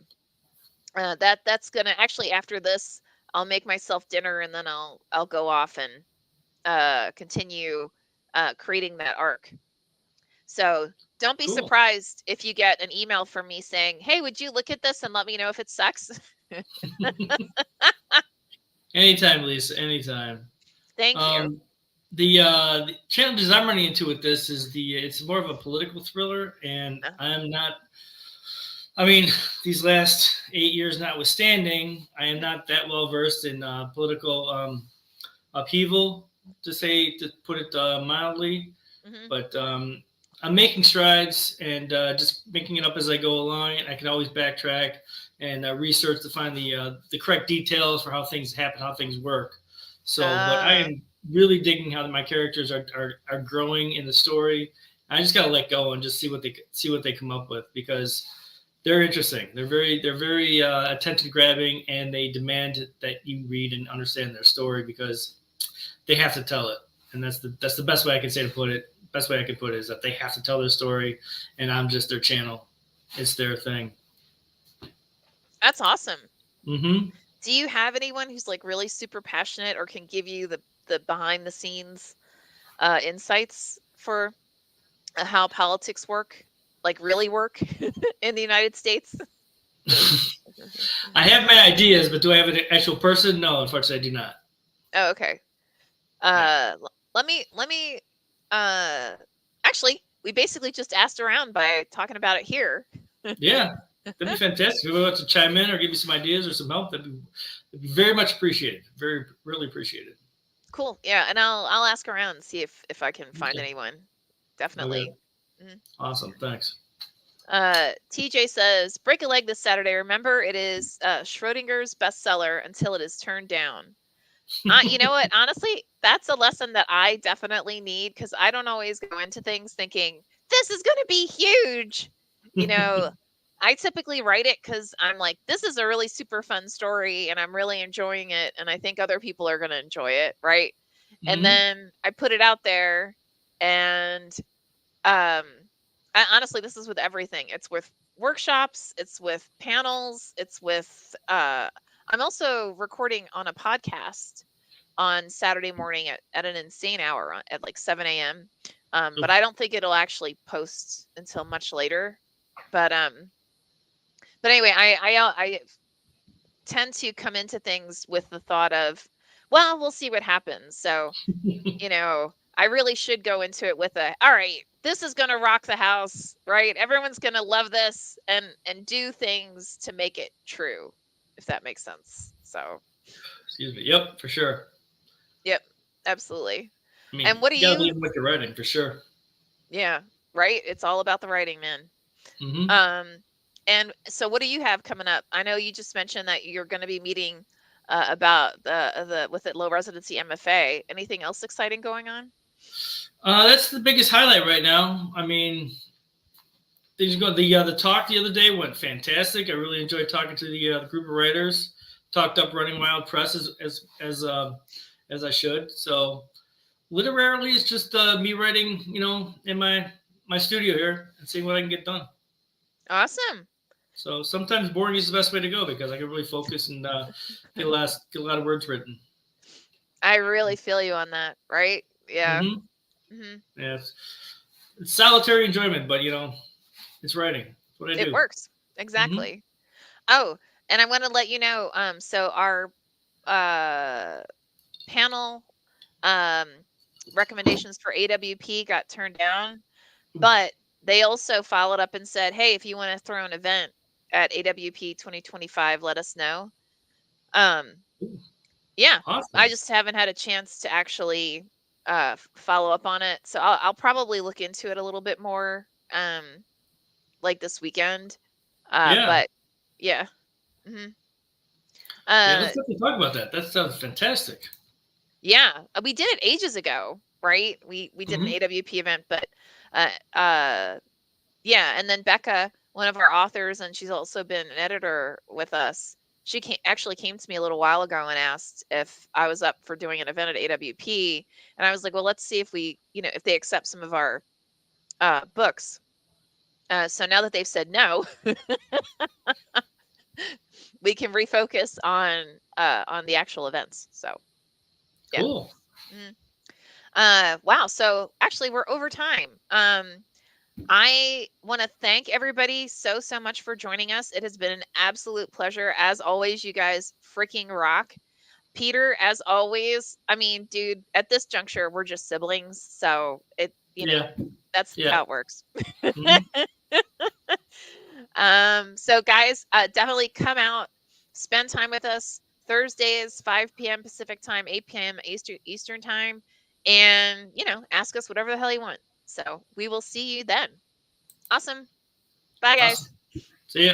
that's gonna actually after this, I'll make myself dinner and then I'll go off and continue creating that arc. So don't be Cool. surprised if you get an email from me saying, "Hey, would you look at this and let me know if it sucks?" Anytime, Lisa. Anytime. Thank you. Um, the challenges I'm running into with this is it's more of a political thriller, and Uh, I'm not. I mean, these last 8 years notwithstanding, I am not that well versed in political upheaval, to put it mildly. mhm. But I'm making strides and just making it up as I go along. I can always backtrack and research to find the correct details for how things happen, how things work. So, but I Uh, am really digging how my characters are growing in the story. I just gotta let go and just see what they come up with because they're interesting. They're very attention grabbing, and they demand that you read and understand their story because they have to tell it, and that's the best way I can say to put it. Best way I can put it is that they have to tell their story, and I'm just their channel. It's their thing. that's awesome. Mm-hmm. Do you have anyone who's like really super passionate or can give you the behind the scenes insights for how politics work, like really work in the United States? I have my ideas, but do I have an actual person? No, unfortunately, I do not. Oh, okay. Yeah. Let me uh actually, we basically just asked around by talking about it here. Yeah, that'd be fantastic. If you want to chime in or give me some ideas or some help, that'd be very much appreciated. Very, really appreciated. Cool. Yeah, and I'll ask around and see if I can find Okay. anyone. Okay. Definitely. Mhm. Awesome. Thanks. TJ says, "Break a leg this Saturday. Remember, it is Schrodinger's bestseller until it is turned down." You know what? Honestly, that's a lesson that I definitely need because I don't always go into things thinking this is going to be huge. You know, I typically write it because I'm like, this is a really super fun story and I'm really enjoying it. And I think other people are going to enjoy it. Right. And Hmm. then I put it out there and um, honestly, this is with everything. It's with workshops, it's with panels, it's with, I'm also recording on a podcast on Saturday morning at an insane hour at like 7 a.m. But I don't think it'll actually post until much later. But anyway, I tend to come into things with the thought of, well, we'll see what happens. So I really should go into it with all right, this is going to rock the house, right? Everyone's going to love this and do things to make it true, if that makes sense. So, Excuse me. Yep, for sure. yep, absolutely. I And mean, what do you gotta you leave them with your writing for sure. Yeah, right? It's all about the writing, man. Hmm. Um and so what do you have coming up? I know you just mentioned that you're going to be meeting about the with it low residency MFA. Anything else exciting going on? That's the biggest highlight right now. I mean, things go. The talk the other day went fantastic. I really enjoyed talking to the group of writers. Talked up Running Wild Press as I should. So literally, it's just me writing, in my studio here and seeing what I can get done. Awesome. So sometimes boring is the best way to go because I can really focus and get a lot of words written. I really feel you on that, right? Yeah. Mm-hmm. Hmm. Yeah, it's solitary enjoyment, but it's writing. It's what I It do. works. Mm-hmm. Exactly. Oh, and I want to let you know, so our panel recommendations for AWP got turned down, but they also followed up and said, hey, if you want to throw an event at AWP 2025, let us know. Yeah, Awesome. I just haven't had a chance to actually follow up on it. So I'll probably look into it a little bit more like this weekend. Yeah. But yeah. hmm Yeah, let's definitely talk about that. That sounds fantastic. Yeah, we did it ages ago, right? We did an AWP event, but yeah, and then Becca, one of our authors, and she's also been an editor with us. She actually came to me a little while ago and asked if I was up for doing an event at AWP, and I was like, well, let's see if we, if they accept some of our books. So now that they've said no, we can refocus on the actual events. So yeah. Cool. Wow. So actually, we're over time. I want to thank everybody so much for joining us. It has been an absolute pleasure. As always, you guys freaking rock. Peter, as always, I mean, dude, at this juncture, we're just siblings. So that's how it works. So guys, definitely come out, spend time with us. Thursdays, 5 p.m. Pacific time, 8 p.m. Eastern time, and ask us whatever the hell you want. So we will see you then. Awesome. Bye, guys. Awesome. See ya.